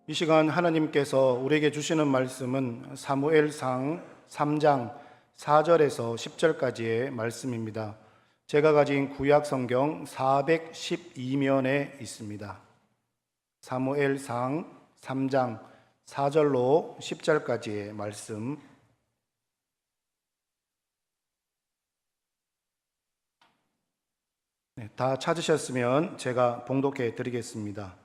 이 시간 하나님께서 우리에게 주시는 말씀은 사무엘상 3장 4절에서 10절까지의 말씀입니다. 제가 가진 구약 성경 412면에 있습니다. 사무엘상 3장 4절로 10절까지의 말씀. 다 찾으셨으면 제가 봉독해 드리겠습니다.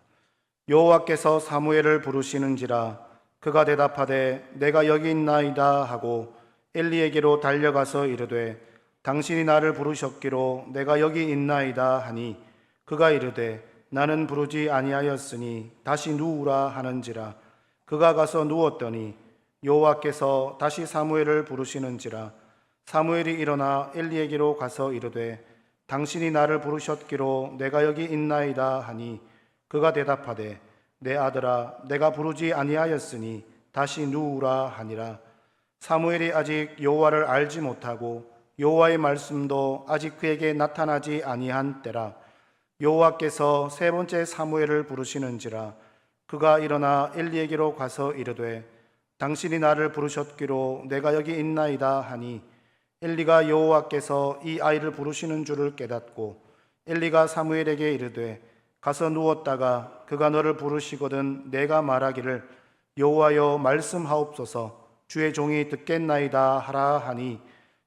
여호와께서 사무엘을 부르시는지라 그가 대답하되 내가 여기 있나이다 하고 엘리에게로 달려가서 이르되 당신이 나를 부르셨기로 내가 여기 있나이다 하니 그가 이르되 나는 부르지 아니하였으니 다시 누우라 하는지라 그가 가서 누웠더니 여호와께서 다시 사무엘을 부르시는지라 사무엘이 일어나 엘리에게로 가서 이르되 당신이 나를 부르셨기로 내가 여기 있나이다 하니 그가 대답하되 내 아들아 내가 부르지 아니하였으니 다시 누우라 하니라. 사무엘이 아직 여호와를 알지 못하고 여호와의 말씀도 아직 그에게 나타나지 아니한 때라. 여호와께서 세 번째 사무엘을 부르시는지라 그가 일어나 엘리에게로 가서 이르되 당신이 나를 부르셨기로 내가 여기 있나이다 하니 엘리가 여호와께서 이 아이를 부르시는 줄을 깨닫고 엘리가 사무엘에게 이르되 가서 누웠다가 그가 너를 부르시거든 내가 말하기를 여호와여 말씀하옵소서 주의 종이 듣겠나이다 하라 하니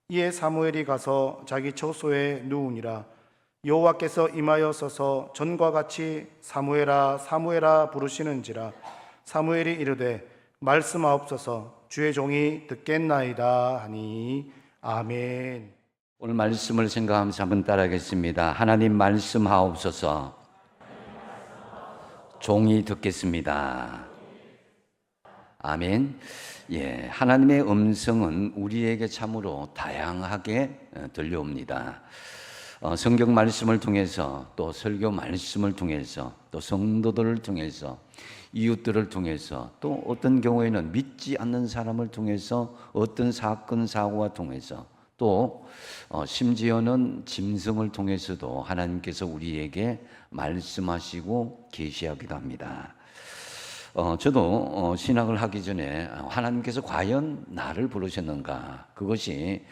이에 사무엘이 가서 자기 처소에 누우니라. 여호와께서 임하여 서서 전과 같이 사무엘아 사무엘아 부르시는지라 사무엘이 이르되 말씀하옵소서 주의 종이 듣겠나이다 하니 아멘. 오늘 말씀을 생각하면서 한번 따라하겠습니다. 하나님 말씀하옵소서. 종이 듣겠습니다. 아멘. 하나님의 음성은 우리에게 참으로 다양하게 들려옵니다. 성경 말씀을 통해서 또 설교 말씀을 통해서 또 성도들을 통해서 이웃들을 통해서 또 어떤 경우에는 믿지 않는 사람을 통해서 어떤 사건 사고와 통해서 또 심지어는 짐승을 통해서도 하나님께서 우리에게 말씀하시고 계시하기도 합니다. 저도 신학을 하기 전에 하나님께서 과연 나를 부르셨는가, 그것이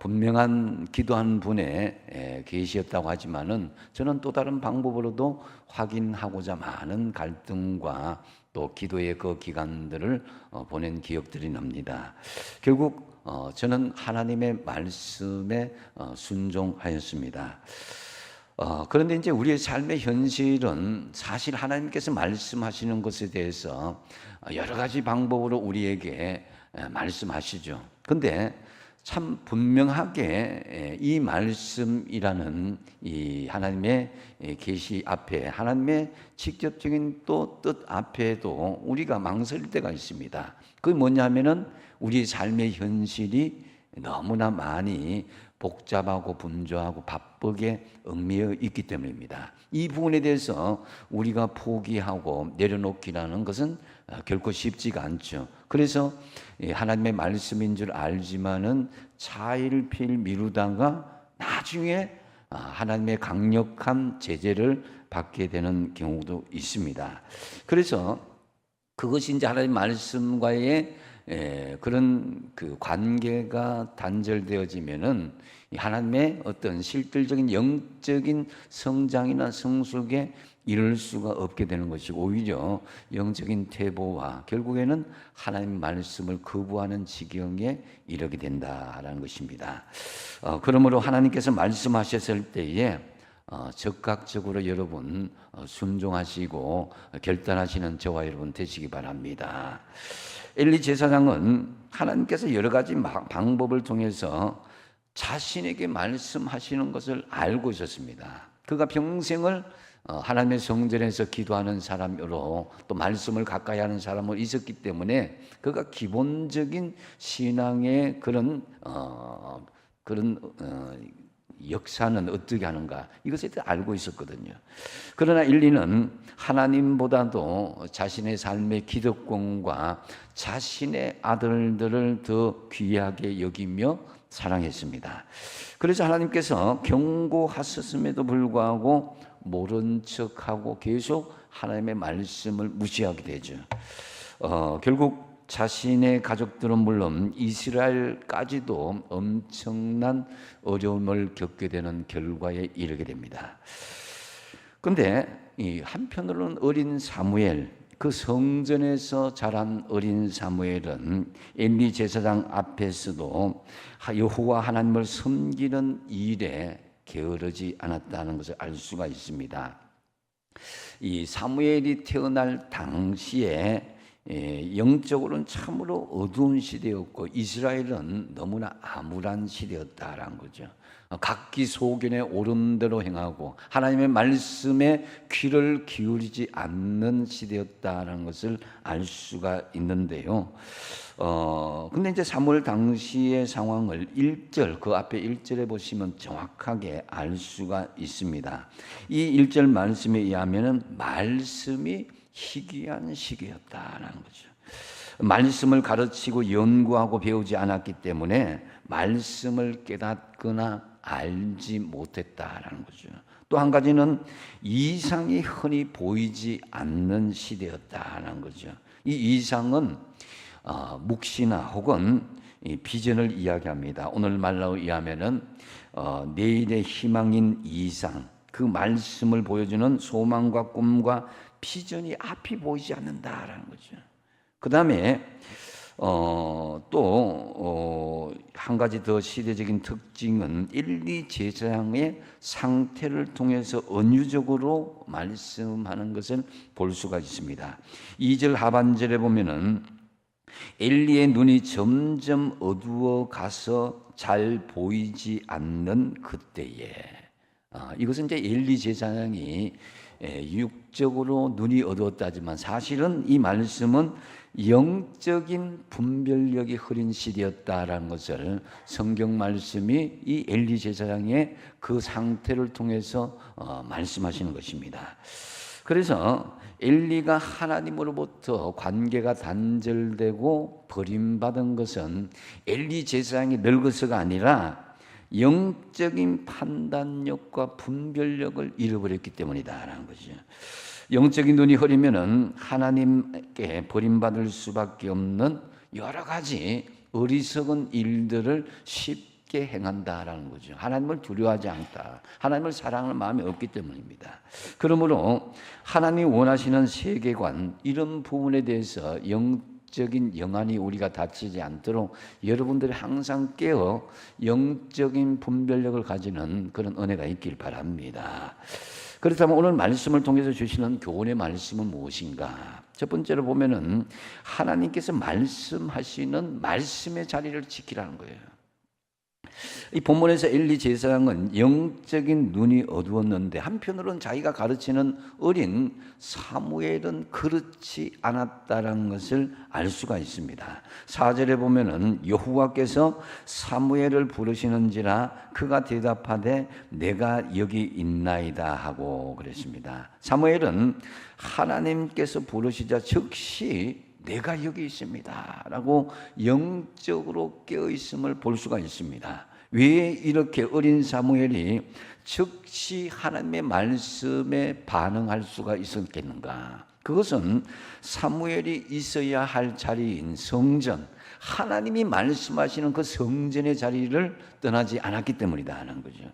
분명한 기도한 분의 계시였다고 하지만은 저는 또 다른 방법으로도 확인하고자 많은 갈등과 또 기도의 그 기간들을 보낸 기억들이 납니다. 결국 저는 하나님의 말씀에 순종하였습니다. 그런데 이제 우리의 삶의 현실은 사실 하나님께서 말씀하시는 것에 대해서 여러 가지 방법으로 우리에게 말씀하시죠. 근데 참 분명하게 이 말씀이라는 이 하나님의 계시 앞에, 하나님의 직접적인 또 뜻 앞에도 우리가 망설일 때가 있습니다. 그게 뭐냐면은 우리 삶의 현실이 너무나 많이 복잡하고 분주하고 바쁘게 얽매여 있기 때문입니다. 이 부분에 대해서 우리가 포기하고 내려놓기라는 것은 결코 쉽지가 않죠. 그래서 하나님의 말씀인 줄 알지만은 차일피일 미루다가 나중에 하나님의 강력한 제재를 받게 되는 경우도 있습니다. 그래서 그것이 이제 하나님 말씀과의 그런 그 관계가 단절되어지면은 하나님의 어떤 실질적인 영적인 성장이나 성숙에 이를 수가 없게 되는 것이고 오히려 영적인 퇴보와 결국에는 하나님 말씀을 거부하는 지경에 이르게 된다라는 것입니다. 그러므로 하나님께서 말씀하셨을 때에 적극적으로 여러분 순종하시고 결단하시는 저와 여러분 되시기 바랍니다. 엘리 제사장은 하나님께서 여러 가지 방법을 통해서 자신에게 말씀하시는 것을 알고 있었습니다. 그가 평생을 하나님의 성전에서 기도하는 사람으로 또 말씀을 가까이 하는 사람으로 있었기 때문에 그가 기본적인 신앙의 그런 역사는 어떻게 하는가 이것에 대해 알고 있었거든요. 그러나 엘리는 하나님보다도 자신의 삶의 기득권과 자신의 아들들을 더 귀하게 여기며 사랑했습니다. 그래서 하나님께서 경고하셨음에도 불구하고 모른 척하고 계속 하나님의 말씀을 무시하게 되죠. 결국 자신의 가족들은 물론 이스라엘까지도 엄청난 어려움을 겪게 되는 결과에 이르게 됩니다. 그런데 이 한편으로는 어린 사무엘, 그 성전에서 자란 어린 사무엘은 엘리 제사장 앞에서도 여호와 하나님을 섬기는 일에 게으르지 않았다는 것을 알 수가 있습니다. 이 사무엘이 태어날 당시에 영적으로는 참으로 어두운 시대였고 이스라엘은 너무나 암울한 시대였다라는 거죠. 각기 소견에 옳은 대로 행하고 하나님의 말씀에 귀를 기울이지 않는 시대였다라는 것을 알 수가 있는데요. 근데 이제 사무엘 당시의 상황을 1절, 그 앞에 1절에 보시면 정확하게 알 수가 있습니다. 이 1절 말씀에 의하면은 말씀이 희귀한 시기였다라는 거죠. 말씀을 가르치고 연구하고 배우지 않았기 때문에 말씀을 깨닫거나 알지 못했다라는 거죠. 또 한 가지는 이상이 흔히 보이지 않는 시대였다라는 거죠. 이 이상은 묵시나 혹은 비전을 이야기합니다. 오늘 말로 의하면은 내일의 희망인 이상, 그 말씀을 보여주는 소망과 꿈과 비전이 앞이 보이지 않는다라는 거죠. 그 다음에 또 한 가지 더 시대적인 특징은 엘리 제사장의 상태를 통해서 은유적으로 말씀하는 것을 볼 수가 있습니다. 2절 하반절에 보면은 엘리의 눈이 점점 어두워 가서 잘 보이지 않는 그때에, 이것은 이제 엘리 제사장이 육적으로 눈이 어두웠다지만 사실은 이 말씀은 영적인 분별력이 흐린 시대였다라는 것을 성경 말씀이 이 엘리 제사장의 그 상태를 통해서 말씀하시는 것입니다. 그래서 엘리가 하나님으로부터 관계가 단절되고 버림받은 것은 엘리 제사장이 늙어서가 아니라 영적인 판단력과 분별력을 잃어버렸기 때문이다라는 거죠. 영적인 눈이 흐리면은 하나님께 버림받을 수밖에 없는 여러 가지 어리석은 일들을 쉽게 행한다라는 거죠. 하나님을 두려워하지 않다. 하나님을 사랑하는 마음이 없기 때문입니다. 그러므로 하나님이 원하시는 세계관, 이런 부분에 대해서 영적인 영안이 우리가 다치지 않도록 여러분들이 항상 깨어 영적인 분별력을 가지는 그런 은혜가 있길 바랍니다. 그렇다면 오늘 말씀을 통해서 주시는 교훈의 말씀은 무엇인가? 첫 번째로 보면은 하나님께서 말씀하시는 말씀의 자리를 지키라는 거예요. 이 본문에서 엘리 제사장은 영적인 눈이 어두웠는데 한편으로는 자기가 가르치는 어린 사무엘은 그렇지 않았다는 것을 알 수가 있습니다. 4절에 보면은 여호와께서 사무엘을 부르시는지라 그가 대답하되 내가 여기 있나이다 하고 그랬습니다. 사무엘은 하나님께서 부르시자 즉시 내가 여기 있습니다 라고 영적으로 깨어있음을 볼 수가 있습니다. 왜 이렇게 어린 사무엘이 즉시 하나님의 말씀에 반응할 수가 있었겠는가? 그것은 사무엘이 있어야 할 자리인 성전, 하나님이 말씀하시는 그 성전의 자리를 떠나지 않았기 때문이다 하는 거죠.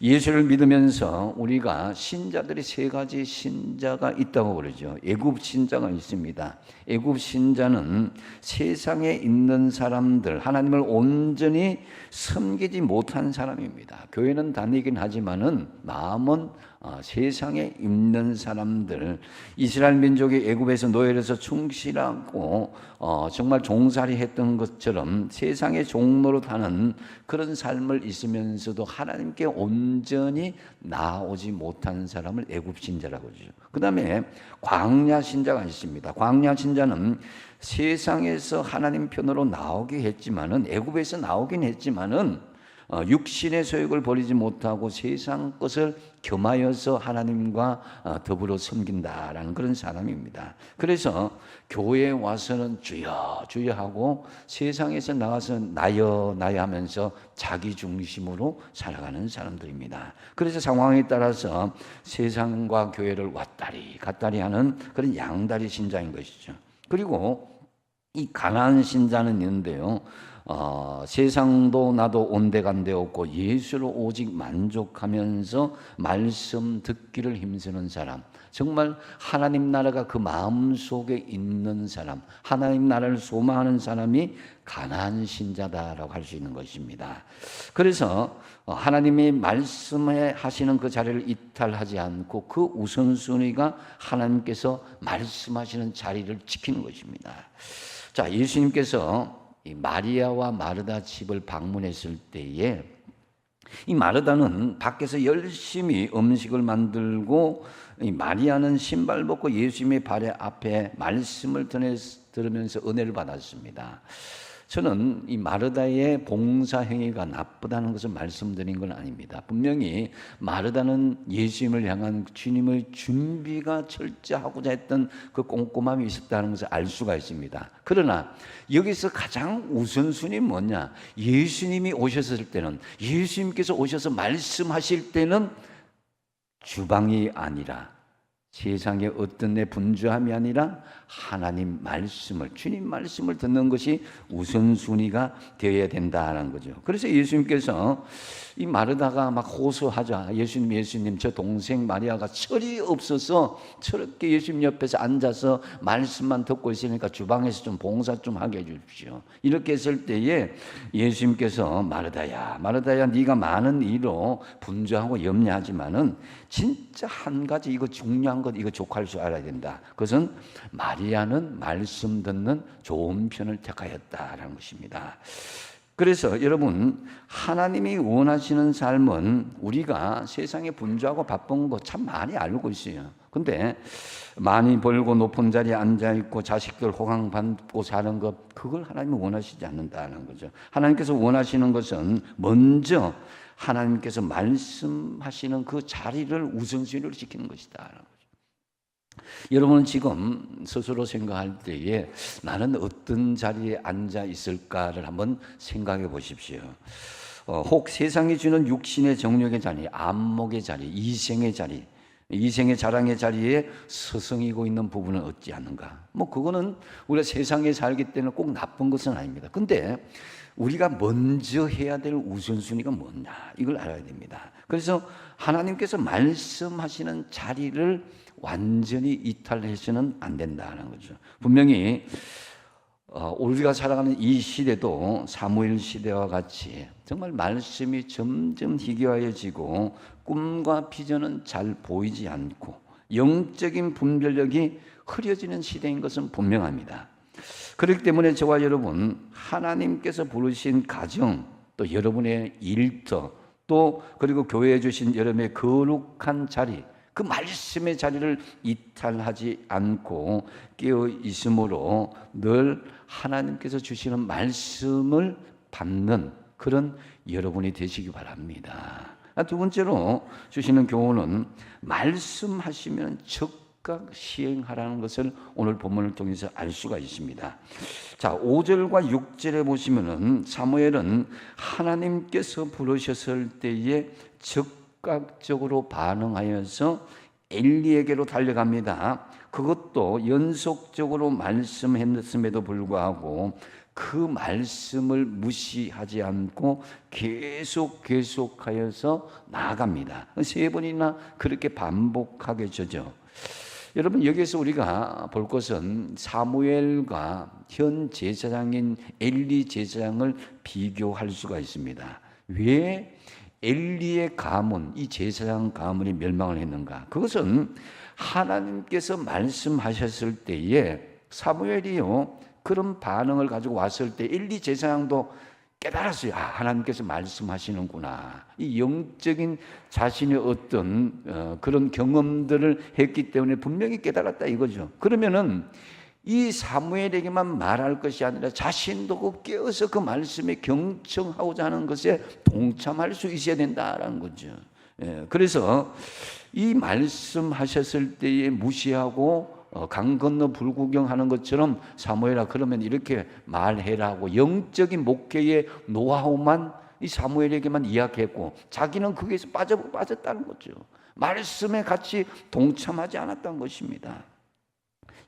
예수를 믿으면서 우리가 신자들이 세 가지 신자가 있다고 그러죠. 애굽 신자가 있습니다. 애굽 신자는 세상에 있는 사람들, 하나님을 온전히 섬기지 못한 사람입니다. 교회는 다니긴 하지만은 마음은 세상에 있는 사람들, 이스라엘 민족이 애굽에서 노예로서 충실하고 정말 종살이 했던 것처럼 세상의 종로로 타는 그런 삶을 있으면서도 하나님께 온전히 나아오지 못한 사람을 애굽 신자라고 하죠. 그 다음에 광야 신자가 있습니다. 광야 신자는 세상에서 하나님 편으로 나오긴 했지만은 애굽에서 나오긴 했지만은 육신의 소욕을 버리지 못하고 세상 것을 겸하여서 하나님과 더불어 섬긴다라는 그런 사람입니다. 그래서 교회에 와서는 주여 주여 하고 세상에서 나가서 나여 나여 하면서 자기 중심으로 살아가는 사람들입니다. 그래서 상황에 따라서 세상과 교회를 왔다리 갔다리 하는 그런 양다리 신자인 것이죠. 그리고 이 가난한 신자는 있는데요. 세상도 나도 온데간데 없고 예수로 오직 만족하면서 말씀 듣기를 힘쓰는 사람, 정말 하나님 나라가 그 마음속에 있는 사람, 하나님 나라를 소망하는 사람이 가난한 신자다라고 할 수 있는 것입니다. 그래서 하나님이 말씀에 하시는 그 자리를 이탈하지 않고 그 우선순위가 하나님께서 말씀하시는 자리를 지키는 것입니다. 자, 예수님께서 이 마리아와 마르다 집을 방문했을 때에 이 마르다는 밖에서 열심히 음식을 만들고 이 마리아는 신발 벗고 예수님의 발 앞에 말씀을 들으면서 은혜를 받았습니다. 저는 이 마르다의 봉사 행위가 나쁘다는 것을 말씀드린 건 아닙니다. 분명히 마르다는 예수님을 향한 주님의 준비가 철저하고자 했던 그 꼼꼼함이 있었다는 것을 알 수가 있습니다. 그러나 여기서 가장 우선순위 뭐냐? 예수님이 오셨을 때는, 예수님께서 오셔서 말씀하실 때는 주방이 아니라, 세상의 어떤 내 분주함이 아니라 하나님 말씀을, 주님 말씀을 듣는 것이 우선순위가 되어야 된다는 거죠. 그래서 예수님께서 이 마르다가 막 호소하자, 예수님 저 동생 마리아가 철이 없어서 저렇게 예수님 옆에서 앉아서 말씀만 듣고 있으니까 주방에서 좀 봉사 좀 하게 해주십시오. 이렇게 했을 때에 예수님께서 마르다야 네가 많은 일로 분주하고 염려하지만은 진짜 한 가지 이거 중요한 것, 이거 족할 줄 알아야 된다. 그것은 마리아는 말씀 듣는 좋은 편을 택하였다라는 것입니다. 그래서 여러분, 하나님이 원하시는 삶은 우리가 세상에 분주하고 바쁜 거 참 많이 알고 있어요. 근데 많이 벌고 높은 자리에 앉아있고 자식들 호강받고 사는 것, 그걸 하나님은 원하시지 않는다는 거죠. 하나님께서 원하시는 것은 먼저 하나님께서 말씀하시는 그 자리를 우선순위로 지키는 것이다. 여러분은 지금 스스로 생각할 때에 나는 어떤 자리에 앉아 있을까를 한번 생각해 보십시오. 혹 세상이 주는 육신의 정욕의 자리, 안목의 자리, 이생의 자리, 이생의 자랑의 자리에 서성이고 있는 부분은 없지 않는가? 그거는 우리가 세상에 살기 때문에 꼭 나쁜 것은 아닙니다. 근데 우리가 먼저 해야 될 우선순위가 뭐냐? 이걸 알아야 됩니다. 그래서 하나님께서 말씀하시는 자리를 완전히 이탈해서는 안 된다는 거죠. 분명히 우리가 살아가는 이 시대도 사무엘 시대와 같이 정말 말씀이 점점 희귀화해지고 꿈과 비전은 잘 보이지 않고 영적인 분별력이 흐려지는 시대인 것은 분명합니다. 그렇기 때문에 저와 여러분, 하나님께서 부르신 가정, 또 여러분의 일터, 또 그리고 교회에 주신 여러분의 거룩한 자리, 그 말씀의 자리를 이탈하지 않고 깨어 있으므로 늘 하나님께서 주시는 말씀을 받는 그런 여러분이 되시기 바랍니다. 두 번째로 주시는 교훈은 말씀하시면 즉각 시행하라는 것을 오늘 본문을 통해서 알 수가 있습니다. 자, 5절과 6절에 보시면은 사무엘은 하나님께서 부르셨을 때에 즉각적으로 반응하여서 엘리에게로 달려갑니다. 그것도 연속적으로 말씀했음에도 불구하고 그 말씀을 무시하지 않고 계속하여서 나아갑니다. 3번이나 그렇게 반복하게 되죠. 여러분, 여기서 우리가 볼 것은 사무엘과 현 제사장인 엘리 제사장을 비교할 수가 있습니다. 왜 엘리의 가문, 이 제사장 가문이 멸망을 했는가? 그것은 하나님께서 말씀하셨을 때에 사무엘이요, 그런 반응을 가지고 왔을 때 엘리 제사장도 깨달았어요. 하나님께서 말씀하시는구나. 이 영적인 자신의 어떤 그런 경험들을 했기 때문에 분명히 깨달았다 이거죠. 그러면은 이 사무엘에게만 말할 것이 아니라 자신도 깨어서 그 말씀에 경청하고자 하는 것에 동참할 수 있어야 된다라는 거죠. 그래서 이 말씀하셨을 때에 무시하고 강 건너 불구경하는 것처럼 사무엘아 그러면 이렇게 말해라고 영적인 목회의 노하우만 이 사무엘에게만 이야기했고 자기는 거기에서 빠졌다는 거죠. 말씀에 같이 동참하지 않았던 것입니다.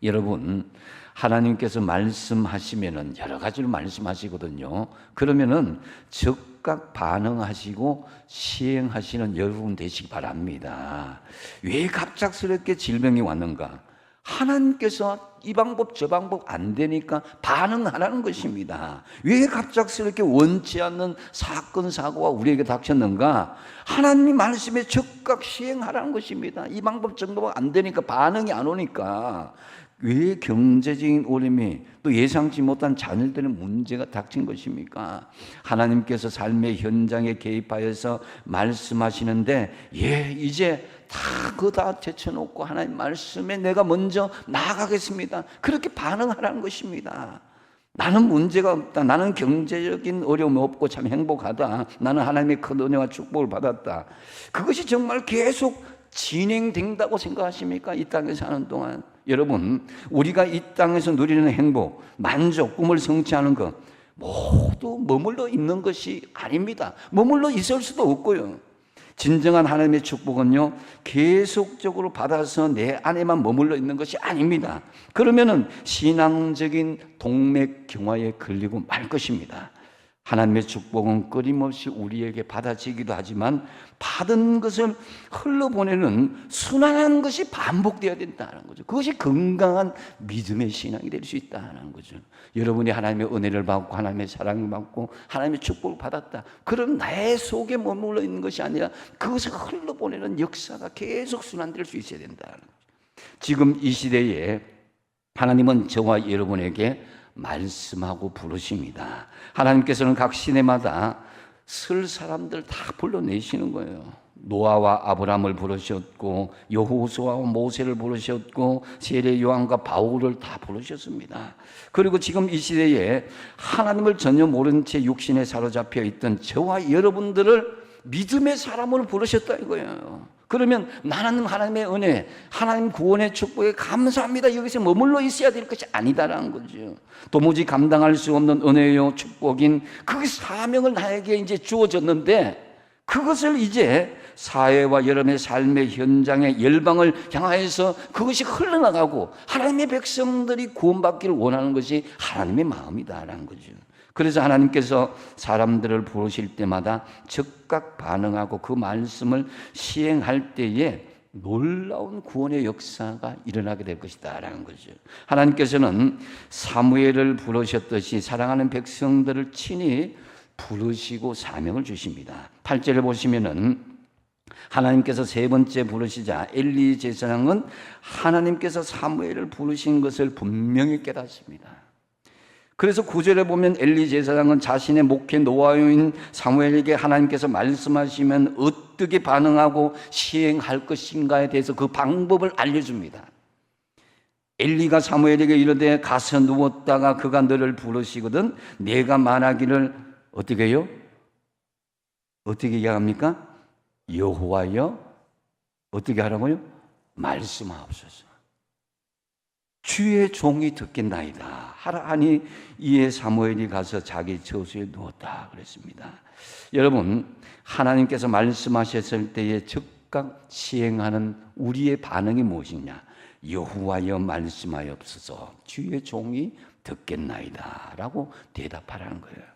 여러분, 하나님께서 말씀하시면은 여러 가지로 말씀하시거든요. 그러면은 즉각 반응하시고 시행하시는 여러분 되시기 바랍니다. 왜 갑작스럽게 질병이 왔는가? 하나님께서 이 방법 저 방법 안 되니까 반응하라는 것입니다. 왜 갑작스럽게 원치 않는 사건 사고가 우리에게 닥쳤는가? 하나님 말씀에 즉각 시행하라는 것입니다. 이 방법 저 방법 안 되니까 반응이 안 오니까 왜 경제적인 어려움이 또 예상치 못한 자녀들의 문제가 닥친 것입니까? 하나님께서 삶의 현장에 개입하여서 말씀하시는데 이제 다 제쳐놓고 하나님 말씀에 내가 먼저 나아가겠습니다. 그렇게 반응하라는 것입니다. 나는 문제가 없다. 나는 경제적인 어려움이 없고 참 행복하다. 나는 하나님의 큰 은혜와 축복을 받았다. 그것이 정말 계속 진행된다고 생각하십니까? 이 땅에 사는 동안 여러분, 우리가 이 땅에서 누리는 행복, 만족, 꿈을 성취하는 것 모두 머물러 있는 것이 아닙니다. 머물러 있을 수도 없고요. 진정한 하나님의 축복은요, 계속적으로 받아서 내 안에만 머물러 있는 것이 아닙니다. 그러면은 신앙적인 동맥경화에 걸리고 말 것입니다. 하나님의 축복은 끊임없이 우리에게 받아지기도 하지만 받은 것을 흘러보내는 순환한 것이 반복되어야 된다는 거죠. 그것이 건강한 믿음의 신앙이 될 수 있다는 거죠. 여러분이 하나님의 은혜를 받고 하나님의 사랑을 받고 하나님의 축복을 받았다. 그럼 나의 속에 머물러 있는 것이 아니라 그것을 흘러보내는 역사가 계속 순환될 수 있어야 된다는 거죠. 지금 이 시대에 하나님은 저와 여러분에게 말씀하고 부르십니다. 하나님께서는 각 시대마다 쓸 사람들 다 불러내시는 거예요. 노아와 아브라함을 부르셨고 여호수아와 모세를 부르셨고 세례 요한과 바울을 다 부르셨습니다. 그리고 지금 이 시대에 하나님을 전혀 모른 채 육신에 사로잡혀 있던 저와 여러분들을 믿음의 사람으로 부르셨다 이거예요. 그러면 나는 하나님의 은혜, 하나님 구원의 축복에 감사합니다. 여기서 머물러 있어야 될 것이 아니다라는 거죠. 도무지 감당할 수 없는 은혜요 축복인 그 사명을 나에게 이제 주어졌는데 그것을 이제 사회와 여러분의 삶의 현장에 열방을 향하여서 그것이 흘러나가고 하나님의 백성들이 구원받기를 원하는 것이 하나님의 마음이다라는 거죠. 그래서 하나님께서 사람들을 부르실 때마다 즉각 반응하고 그 말씀을 시행할 때에 놀라운 구원의 역사가 일어나게 될 것이다 라는 거죠. 하나님께서는 사무엘을 부르셨듯이 사랑하는 백성들을 친히 부르시고 사명을 주십니다. 8절을 보시면은 하나님께서 세 번째 부르시자 엘리 제사장은 하나님께서 사무엘을 부르신 것을 분명히 깨닫습니다. 그래서 9절에 보면 엘리 제사장은 자신의 목회 노하우인 사무엘에게 하나님께서 말씀하시면 어떻게 반응하고 시행할 것인가에 대해서 그 방법을 알려줍니다. 엘리가 사무엘에게 이르되 가서 누웠다가 그가 너를 부르시거든 내가 말하기를 어떻게 해요? 어떻게 얘기합니까? 여호와여 어떻게 하라고요? 말씀하옵소서. 주의 종이 듣겠나이다 하라 하니 이에 사무엘이 가서 자기 처소에 누웠다 그랬습니다. 여러분, 하나님께서 말씀하셨을 때에 즉각 시행하는 우리의 반응이 무엇이냐? 여호와여 말씀하옵소서 주의 종이 듣겠나이다 라고 대답하라는 거예요.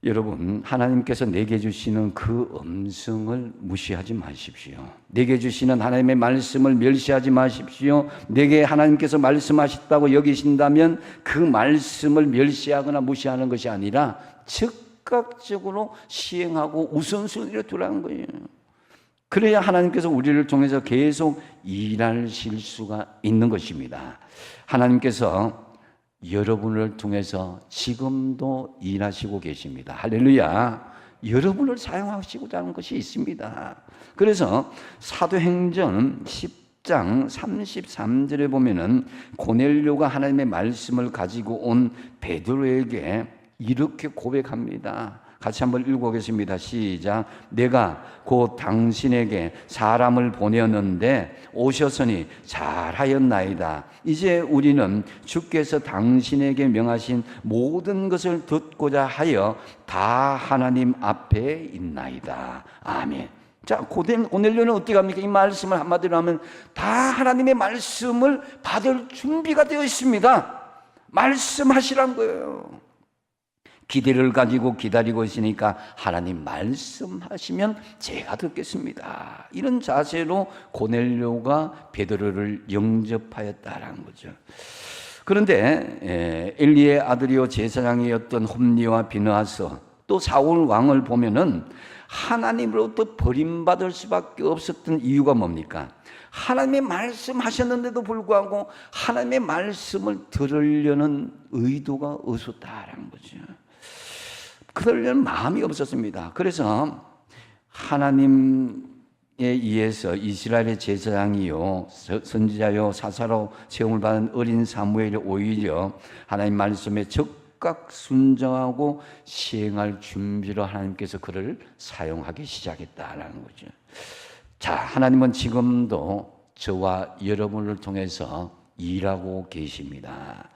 여러분, 하나님께서 내게 주시는 그 음성을 무시하지 마십시오. 내게 주시는 하나님의 말씀을 멸시하지 마십시오. 내게 하나님께서 말씀하셨다고 여기신다면 그 말씀을 멸시하거나 무시하는 것이 아니라 즉각적으로 시행하고 우선순위를 두라는 거예요. 그래야 하나님께서 우리를 통해서 계속 일하실 수가 있는 것입니다. 하나님께서 여러분을 통해서 지금도 일하시고 계십니다. 할렐루야. 여러분을 사용하시고자 하는 것이 있습니다. 그래서 사도행전 10장 33절에 보면은 고넬료가 하나님의 말씀을 가지고 온 베드로에게 이렇게 고백합니다. 같이 한번 읽어보겠습니다. 시작. 내가 곧 당신에게 사람을 보내었는데 오셨으니 잘하였나이다. 이제 우리는 주께서 당신에게 명하신 모든 것을 듣고자 하여 다 하나님 앞에 있나이다. 아멘. 자, 고넬료는 어떻게 합니까? 이 말씀을 한마디로 하면 다 하나님의 말씀을 받을 준비가 되어 있습니다. 말씀하시란 거예요. 기대를 가지고 기다리고 있으니까 하나님 말씀하시면 제가 듣겠습니다. 이런 자세로 고넬료가 베드로를 영접하였다라는 거죠. 그런데 엘리의 아들이요 제사장이었던 홈리와 비느하스 또 사울 왕을 보면은 하나님으로부터 버림받을 수밖에 없었던 이유가 뭡니까? 하나님의 말씀하셨는데도 불구하고 하나님의 말씀을 들으려는 의도가 없었다라는 거죠. 그러려는 마음이 없었습니다. 그래서 하나님에 의해서 이스라엘의 제사장이요 선지자요 사사로 세움을 받은 어린 사무엘이 오히려 하나님 말씀에 적극 순종하고 시행할 준비로 하나님께서 그를 사용하기 시작했다라는 거죠. 자, 하나님은 지금도 저와 여러분을 통해서 일하고 계십니다.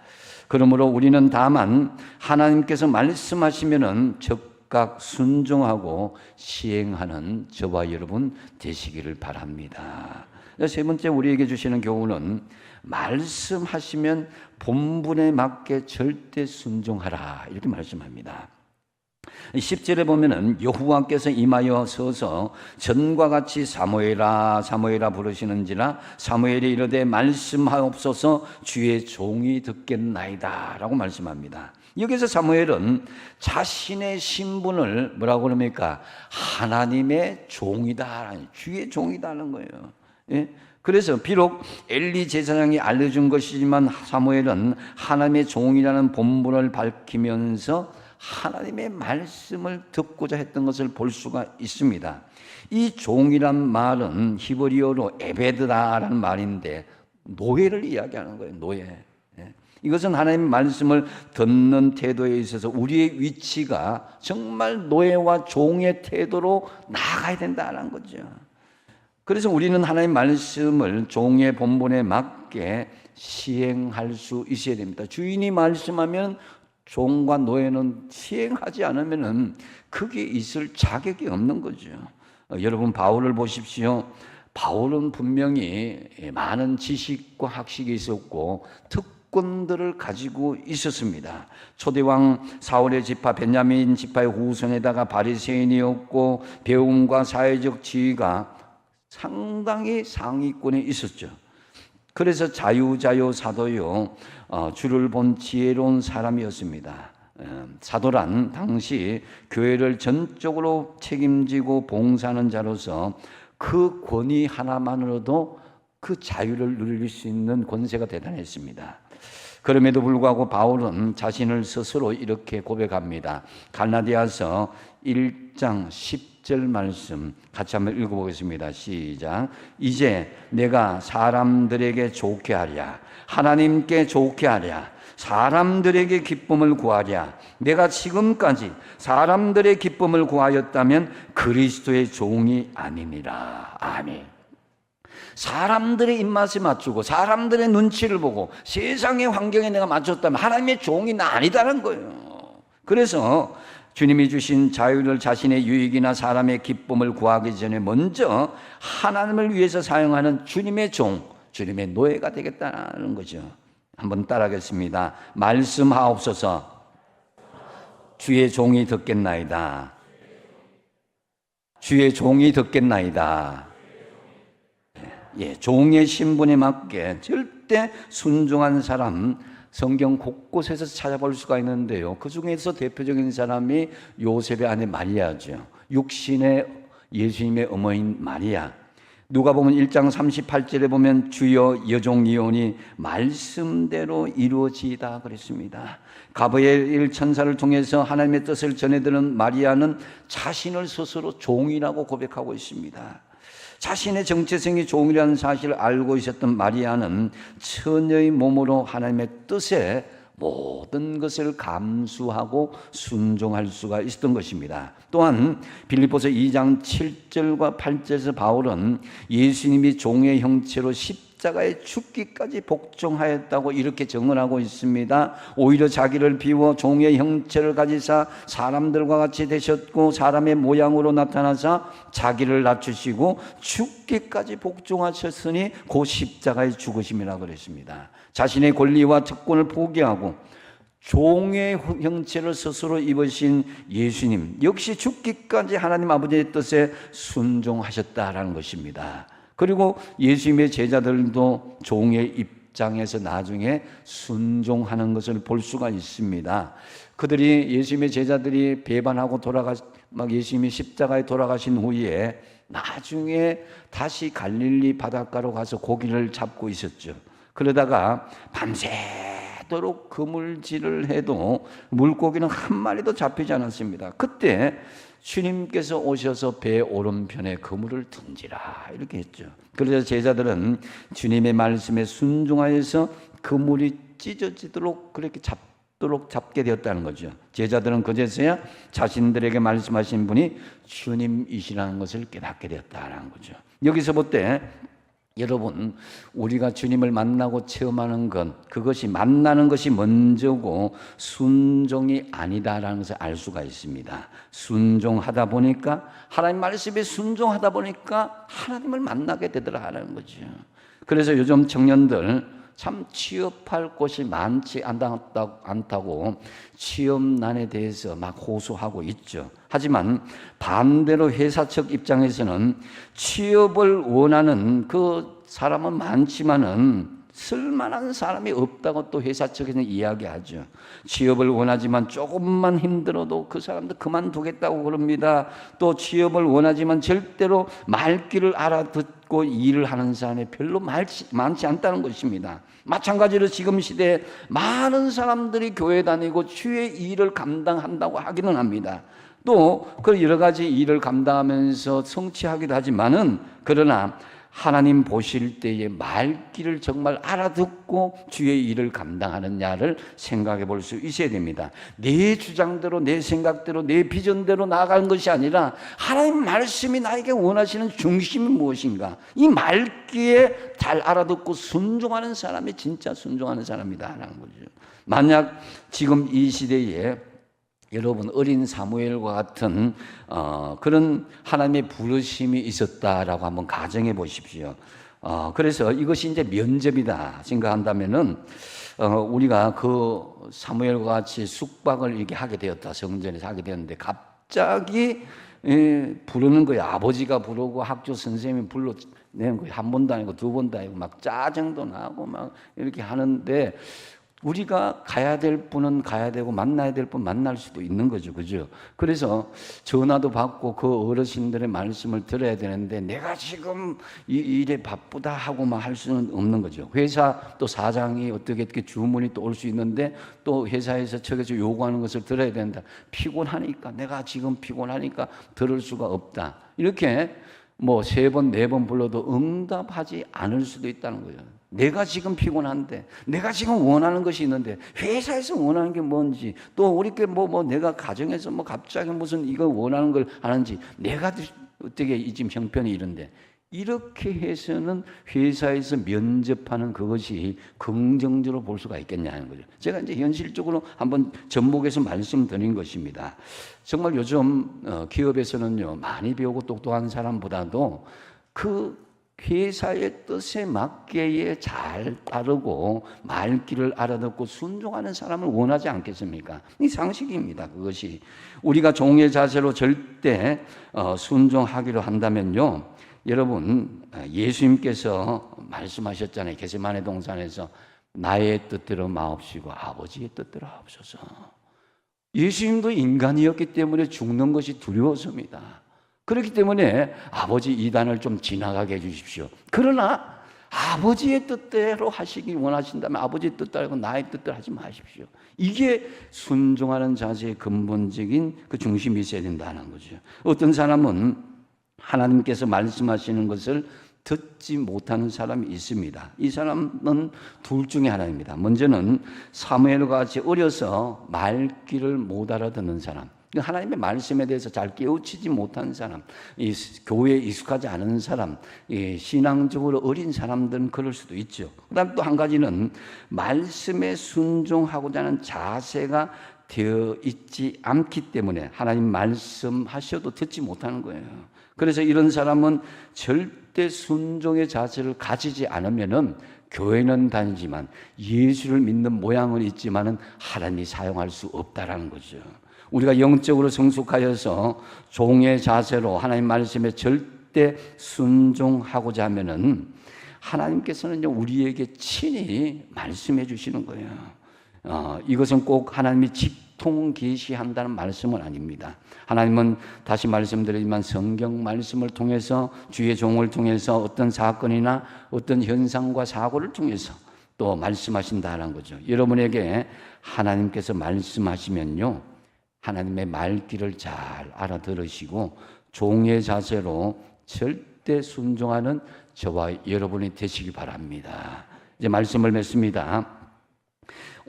그러므로 우리는 다만 하나님께서 말씀하시면은 적극 순종하고 시행하는 저와 여러분 되시기를 바랍니다. 세 번째 우리에게 주시는 교훈은 말씀하시면 본분에 맞게 절대 순종하라 이렇게 말씀합니다. 10절에 보면은 여호와께서 임하여 서서 전과 같이 사무엘아 사무엘아 부르시는지라 사무엘이 이르되 말씀하옵소서 주의 종이 듣겠나이다 라고 말씀합니다. 여기서 사무엘은 자신의 신분을 뭐라고 그럽니까? 하나님의 종이다, 주의 종이다는 거예요. 예? 그래서 비록 엘리 제사장이 알려준 것이지만 사무엘은 하나님의 종이라는 본분을 밝히면서 하나님의 말씀을 듣고자 했던 것을 볼 수가 있습니다. 이 종이란 말은 히브리어로 에베드다라는 말인데 노예를 이야기하는 거예요. 노예. 이것은 하나님의 말씀을 듣는 태도에 있어서 우리의 위치가 정말 노예와 종의 태도로 나아가야 된다는 거죠. 그래서 우리는 하나님의 말씀을 종의 본분에 맞게 시행할 수 있어야 됩니다. 주인이 말씀하면 종과 노예는 시행하지 않으면 그게 있을 자격이 없는 거죠. 여러분 바울을 보십시오. 바울은 분명히 많은 지식과 학식이 있었고 특권들을 가지고 있었습니다. 초대왕 사울의 지파 베냐민 지파의 후손에다가 바리새인이었고 배움과 사회적 지위가 상당히 상위권에 있었죠. 그래서 자유자유 사도요 주를 본 지혜로운 사람이었습니다. 사도란 당시 교회를 전적으로 책임지고 봉사하는 자로서 그 권위 하나만으로도 그 자유를 누릴 수 있는 권세가 대단했습니다. 그럼에도 불구하고 바울은 자신을 스스로 이렇게 고백합니다. 갈라디아서 1장 10절 말씀 같이 한번 읽어보겠습니다. 시작. 이제 내가 사람들에게 좋게 하랴 하나님께 좋게 하랴 사람들에게 기쁨을 구하랴 내가 지금까지 사람들의 기쁨을 구하였다면 그리스도의 종이 아니니라. 아멘. 사람들의 입맛에 맞추고 사람들의 눈치를 보고 세상의 환경에 내가 맞췄다면 하나님의 종이 나 아니다는 거예요. 그래서 주님이 주신 자유를 자신의 유익이나 사람의 기쁨을 구하기 전에 먼저 하나님을 위해서 사용하는 주님의 종, 주님의 노예가 되겠다는 거죠. 한번 따라하겠습니다. 말씀하옵소서 주의 종이 듣겠나이다. 주의 종이 듣겠나이다. 예, 종의 신분에 맞게 절대 순종한 사람 성경 곳곳에서 찾아볼 수가 있는데요. 그 중에서 대표적인 사람이 요셉의 아내 마리아죠. 육신의 예수님의 어머니인 마리아. 누가 보면 1장 38절에 보면 주여 여종이오니 말씀대로 이루어지다 그랬습니다. 가브리엘 천사를 통해서 하나님의 뜻을 전해드는 마리아는 자신을 스스로 종이라고 고백하고 있습니다. 자신의 정체성이 종이라는 사실을 알고 있었던 마리아는 처녀의 몸으로 하나님의 뜻에 모든 것을 감수하고 순종할 수가 있었던 것입니다. 또한 빌립보서 2장 7절과 8절에서 바울은 예수님이 종의 형체로 십자가에 죽기까지 복종하였다고 이렇게 증언하고 있습니다. 오히려 자기를 비워 종의 형체를 가지사 사람들과 같이 되셨고 사람의 모양으로 나타나사 자기를 낮추시고 죽기까지 복종하셨으니 그 십자가의 죽으심이라고 그랬습니다. 자신의 권리와 특권을 포기하고 종의 형체를 스스로 입으신 예수님 역시 죽기까지 하나님 아버지의 뜻에 순종하셨다라는 것입니다. 그리고 예수님의 제자들도 종의 입장에서 나중에 순종하는 것을 볼 수가 있습니다. 그들이 예수님의 제자들이 배반하고 막 예수님이 십자가에 돌아가신 후에 나중에 다시 갈릴리 바닷가로 가서 고기를 잡고 있었죠. 그러다가 밤새도록 그물질을 해도 물고기는 한 마리도 잡히지 않았습니다. 그때 주님께서 오셔서 배 오른편에 그물을 던지라 이렇게 했죠. 그래서 제자들은 주님의 말씀에 순종하여서 그물이 찢어지도록 그렇게 잡게 되었다는 거죠. 제자들은 그제서야 자신들에게 말씀하신 분이 주님이시라는 것을 깨닫게 되었다는 거죠. 여기서 볼 때 여러분, 우리가 주님을 만나고 체험하는 것, 그것이 만나는 것이 먼저고 순종이 아니다라는 것을 알 수가 있습니다. 순종하다 보니까 하나님 말씀에 순종하다 보니까 하나님을 만나게 되더라는 거죠. 그래서 요즘 청년들 참 취업할 곳이 많지 않다고 취업난에 대해서 막 호소하고 있죠. 하지만 반대로 회사 측 입장에서는 취업을 원하는 그 사람은 많지만은 쓸만한 사람이 없다고 또 회사 측에서는 이야기하죠. 취업을 원하지만 조금만 힘들어도 그 사람도 그만두겠다고 그럽니다. 또 취업을 원하지만 절대로 말귀를 알아듣고 일을 하는 사람이 별로 많지 않다는 것입니다. 마찬가지로 지금 시대에 많은 사람들이 교회 다니고 주의 일을 감당한다고 하기는 합니다. 또 그 여러 가지 일을 감당하면서 성취하기도 하지만은 그러나 하나님 보실 때의 말귀를 정말 알아듣고 주의 일을 감당하느냐를 생각해 볼 수 있어야 됩니다. 내 주장대로, 내 생각대로, 내 비전대로 나아가는 것이 아니라 하나님 말씀이 나에게 원하시는 중심이 무엇인가, 이 말귀에 잘 알아듣고 순종하는 사람이 진짜 순종하는 사람이다라는 거죠. 만약 지금 이 시대에 여러분 어린 사무엘과 같은 그런 하나님의 부르심이 있었다라고 한번 가정해 보십시오. 그래서 이것이 이제 면접이다 생각한다면은 우리가 그 사무엘과 같이 숙박을 이렇게 하게 되었다, 성전에서 하게 되었는데 갑자기 부르는 거예요. 아버지가 부르고 학교 선생님이 불러내는 거예요. 한 번도 아니고 두 번도 아니고 막 짜증도 나고 막 이렇게 하는데 우리가 가야 될 분은 가야 되고 만나야 될 분 만날 수도 있는 거죠. 그죠? 그래서 전화도 받고 그 어르신들의 말씀을 들어야 되는데 내가 지금 이 일에 바쁘다 하고만 할 수는 없는 거죠. 회사 또 사장이 어떻게 주문이 또 올 수 있는데 또 회사에서 측에서 요구하는 것을 들어야 된다. 피곤하니까 내가 지금 피곤하니까 들을 수가 없다. 이렇게 뭐 3번, 4번 불러도 응답하지 않을 수도 있다는 거예요. 내가 지금 피곤한데, 내가 지금 원하는 것이 있는데, 회사에서 원하는 게 뭔지, 또 우리 내가 가정에서 갑자기 무슨 이거 원하는 걸 하는지, 내가 어떻게 지금 형편이 이런데, 이렇게 해서는 회사에서 면접하는 그것이 긍정적으로 볼 수가 있겠냐는 거죠. 제가 이제 현실적으로 한번 접목해서 말씀드린 것입니다. 정말 요즘 기업에서는요, 많이 배우고 똑똑한 사람보다도 그 회사의 뜻에 맞게 잘 따르고 말귀를 알아듣고 순종하는 사람을 원하지 않겠습니까? 이 상식입니다. 그것이 우리가 종의 자세로 절대 순종하기로 한다면요, 여러분 예수님께서 말씀하셨잖아요. 겟세마네 동산에서 나의 뜻대로 마옵시고 아버지의 뜻대로 하옵소서. 예수님도 인간이었기 때문에 죽는 것이 두려웠습니다. 그렇기 때문에 아버지 이단을 좀 지나가게 해주십시오. 그러나 아버지의 뜻대로 하시기 원하신다면 아버지의 뜻대로 하고 나의 뜻대로 하지 마십시오. 이게 순종하는 자세의 근본적인 그 중심이 있어야 된다는 거죠. 어떤 사람은 하나님께서 말씀하시는 것을 듣지 못하는 사람이 있습니다. 이 사람은 둘 중에 하나입니다. 먼저는 사무엘과 같이 어려서 말귀를 못 알아듣는 사람, 하나님의 말씀에 대해서 잘 깨우치지 못한 사람, 이 교회에 익숙하지 않은 사람, 이 신앙적으로 어린 사람들은 그럴 수도 있죠. 그다음 또 한 가지는 말씀에 순종하고자 하는 자세가 되어 있지 않기 때문에 하나님 말씀하셔도 듣지 못하는 거예요. 그래서 이런 사람은 절대 순종의 자세를 가지지 않으면은 교회는 다니지만 예수를 믿는 모양은 있지만은 하나님이 사용할 수 없다라는 거죠. 우리가 영적으로 성숙하여서 종의 자세로 하나님 말씀에 절대 순종하고자 하면은 하나님께서는 우리에게 친히 말씀해 주시는 거예요. 이것은 꼭 하나님이 직통 계시한다는 말씀은 아닙니다. 하나님은 다시 말씀드리지만 성경 말씀을 통해서 주의 종을 통해서 어떤 사건이나 어떤 현상과 사고를 통해서 또 말씀하신다는 거죠. 여러분에게 하나님께서 말씀하시면요, 하나님의 말귀를 잘 알아들으시고 종의 자세로 절대 순종하는 저와 여러분이 되시기 바랍니다. 이제 말씀을 맺습니다.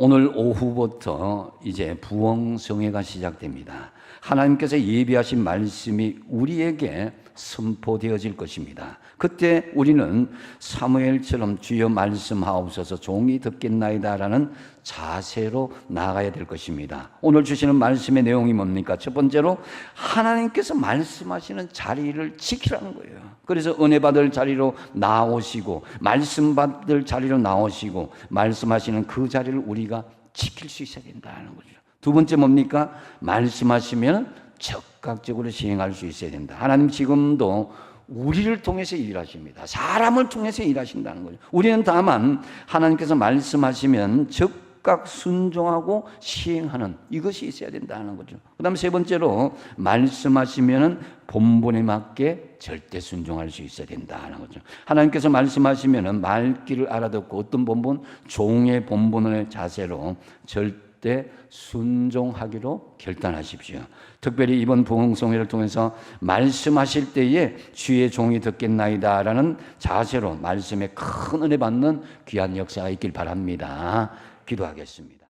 오늘 오후부터 이제 부흥성회가 시작됩니다. 하나님께서 예비하신 말씀이 우리에게 선포되어질 것입니다. 그때 우리는 사무엘처럼 주여 말씀하옵소서 종이 듣겠나이다라는 자세로 나아가야 될 것입니다. 오늘 주시는 말씀의 내용이 뭡니까? 첫 번째로 하나님께서 말씀하시는 자리를 지키라는 거예요. 그래서 은혜 받을 자리로 나오시고 말씀 받을 자리로 나오시고 말씀하시는 그 자리를 우리가 지킬 수 있어야 된다는 거죠. 두 번째 뭡니까? 말씀하시면 적극적으로 시행할 수 있어야 된다. 하나님 지금도 우리를 통해서 일하십니다. 사람을 통해서 일하신다는 거죠. 우리는 다만 하나님께서 말씀하시면 적극 순종하고 시행하는 이것이 있어야 된다는 거죠. 그 다음에 세 번째로 말씀하시면 본분에 맞게 절대 순종할 수 있어야 된다는 거죠. 하나님께서 말씀하시면 말귀를 알아듣고 어떤 본분? 종의 본분의 자세로 절대 순종하기로 결단하십시오. 특별히 이번 부흥성회를 통해서 말씀하실 때에 주의 종이 듣겠나이다라는 자세로 말씀에 큰 은혜 받는 귀한 역사가 있길 바랍니다. 기도하겠습니다.